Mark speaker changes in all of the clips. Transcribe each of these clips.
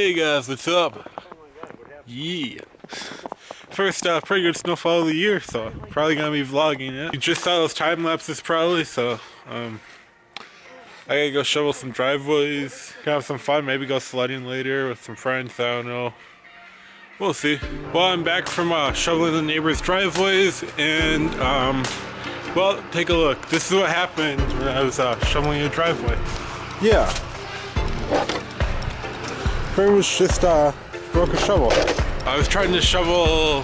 Speaker 1: Hey guys, what's up? Yeah. First pretty good snowfall of the year, so probably gonna be vlogging it. You just saw those time lapses probably, so I gotta go shovel some driveways, have some fun, maybe go sledding later with some friends, I don't know. We'll see. Well, I'm back from shoveling the neighbors' driveways, and well, take a look. This is what happened when I was shoveling a driveway. Yeah. Pretty much just broke a shovel. I was trying to shovel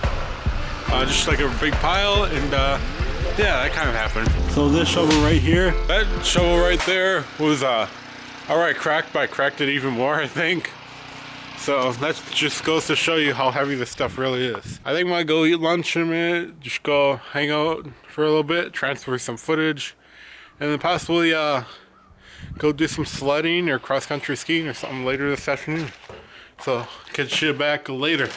Speaker 1: just like a big pile, and yeah, that kind of happened. So this shovel right here, that shovel right there was alright cracked, but I cracked it even more, I think. So that just goes to show you how heavy this stuff really is. I think I'm gonna go eat lunch in a minute, just go hang out for a little bit, transfer some footage, and then possibly go do some sledding or cross-country skiing or something later this afternoon. So catch you back later.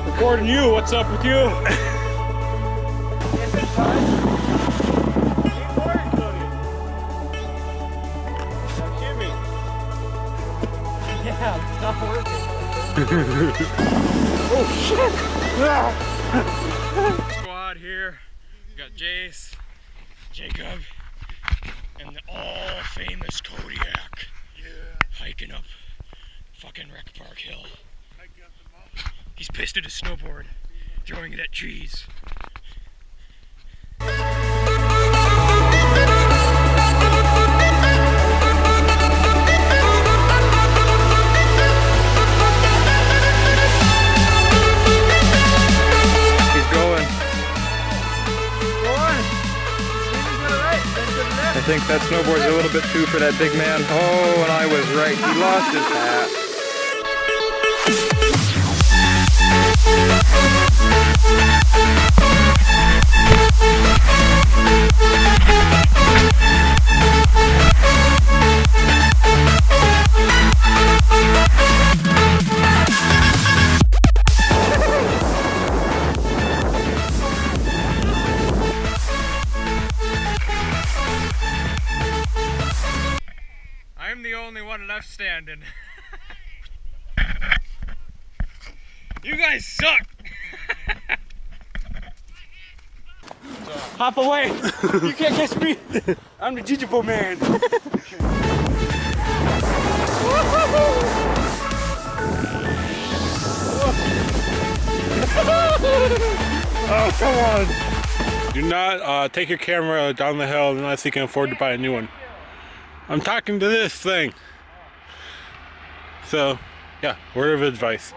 Speaker 2: Recording you, what's up with you?
Speaker 3: Yeah, it's not working.
Speaker 2: Oh shit! Squad here. We got Jace, Jacob, and the all famous Kodiak. Yeah. Hiking up fucking Rec Park Hill. He's pissed at his snowboard, throwing it at trees. He's going. I think that snowboard's a little bit too for that big man. Oh, and I was right. He lost his hat. I'm the only one left standing. You guys suck! Hop away! You can't catch me! I'm the Jijibo man!
Speaker 1: Oh, come on! Do not take your camera down the hill unless you can afford to buy a new one. I'm talking to this thing. So, yeah, word of advice.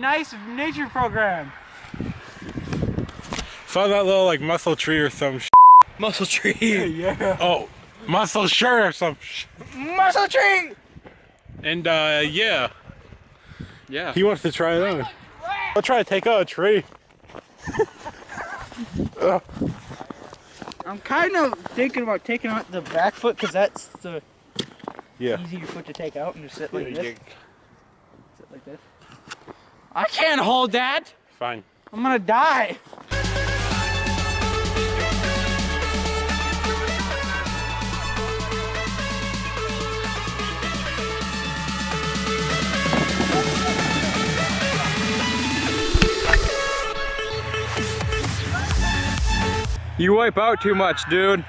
Speaker 3: Nice nature program.
Speaker 1: Saw that little like muscle tree or some
Speaker 2: Muscle tree.
Speaker 3: Yeah.
Speaker 1: Oh, muscle shirt or some
Speaker 3: Muscle tree!
Speaker 1: And yeah.
Speaker 2: Yeah.
Speaker 1: He wants to try it out. I'll try to take out a tree.
Speaker 3: I'm kind of thinking about taking out the back foot because that's the easier foot to take out and just sit like this. Sit like this. I can't hold that!
Speaker 1: Fine.
Speaker 3: I'm gonna die!
Speaker 2: You wipe out too much, dude.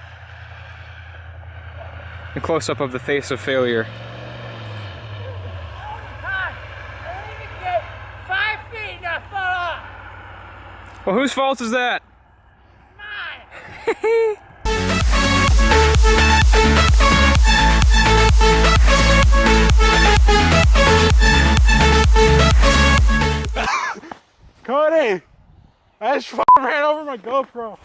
Speaker 2: A close-up of the face of failure. Well, whose fault is that? Mine.
Speaker 1: Cody! I just ran over my GoPro.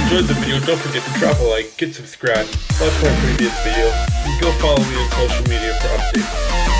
Speaker 1: Enjoyed the video, don't forget to drop a like, get subscribed, watch my previous video, and go follow me on social media for updates.